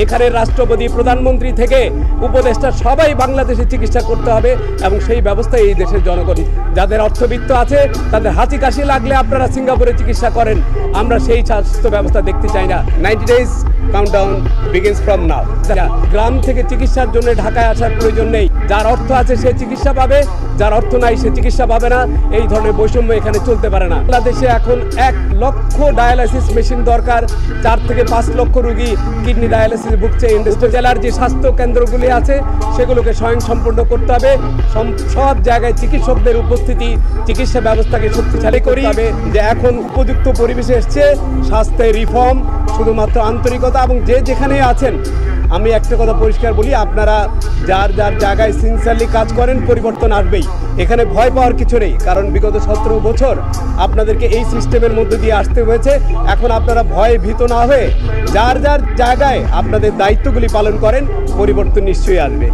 এখানে রাষ্ট্রপতি, প্রধানমন্ত্রী থেকে উপদেষ্টা সবাই বাংলাদেশে চিকিৎসা করতে হবে এবং সেই ব্যবস্থা এই দেশের জনগণ যাদের অর্থবিত্ত আছে তাদের হাঁচি কাশি লাগলে আপনারা সিঙ্গাপুরে চিকিৎসা করেন। আমরা সেই স্বাস্থ্য ব্যবস্থা দেখতে চাই না। 90 days countdown begins from now. গ্রাম থেকে চিকিৎসার জন্য ঢাকায় আসার প্রয়োজন নেই। যার অর্থ আছে সে চিকিৎসা পাবে, যার অর্থ নাই সে চিকিৎসা পাবে না। এই ধরনের বৈষম্য এখানে চলতে পারে না। বাংলাদেশে এখন 1 লক্ষ ডায়ালাইসিস মেশিন দরকার। 4 থেকে 5 লক্ষ রোগী কিডনি ডায়ালাইসিস ভুগছে। জেলার যে স্বাস্থ্য কেন্দ্রগুলি আছে সেগুলোকে স্বয়ংসম্পূর্ণ করতে হবে। সব জায়গায় চিকিৎসকদের উপস্থিতি, চিকিৎসা ব্যবস্থাকে শক্তিশালী করতে হবে। যে এখন উপযুক্ত পরিবেশে এসছে স্বাস্থ্যের রিফর্ম, শুধুমাত্র আন্তরিকতা এবং যে যেখানে আছেন। আমি একটা কথা পরিষ্কার বলি, আপনারা যার যার জায়গায় সিনসিয়ারলি কাজ করেন, পরিবর্তন আসবেই। এখানে ভয় পাওয়ার কিছু নেই, কারণ বিগত 17 বছর আপনাদেরকে এই সিস্টেমের মধ্যে দিয়ে আসতে হয়েছে। এখন আপনারা ভয়ে ভীত না হয়ে যার যার জায়গায় আপনাদের দায়িত্বগুলি পালন করেন, পরিবর্তন নিশ্চয়ই আসবে।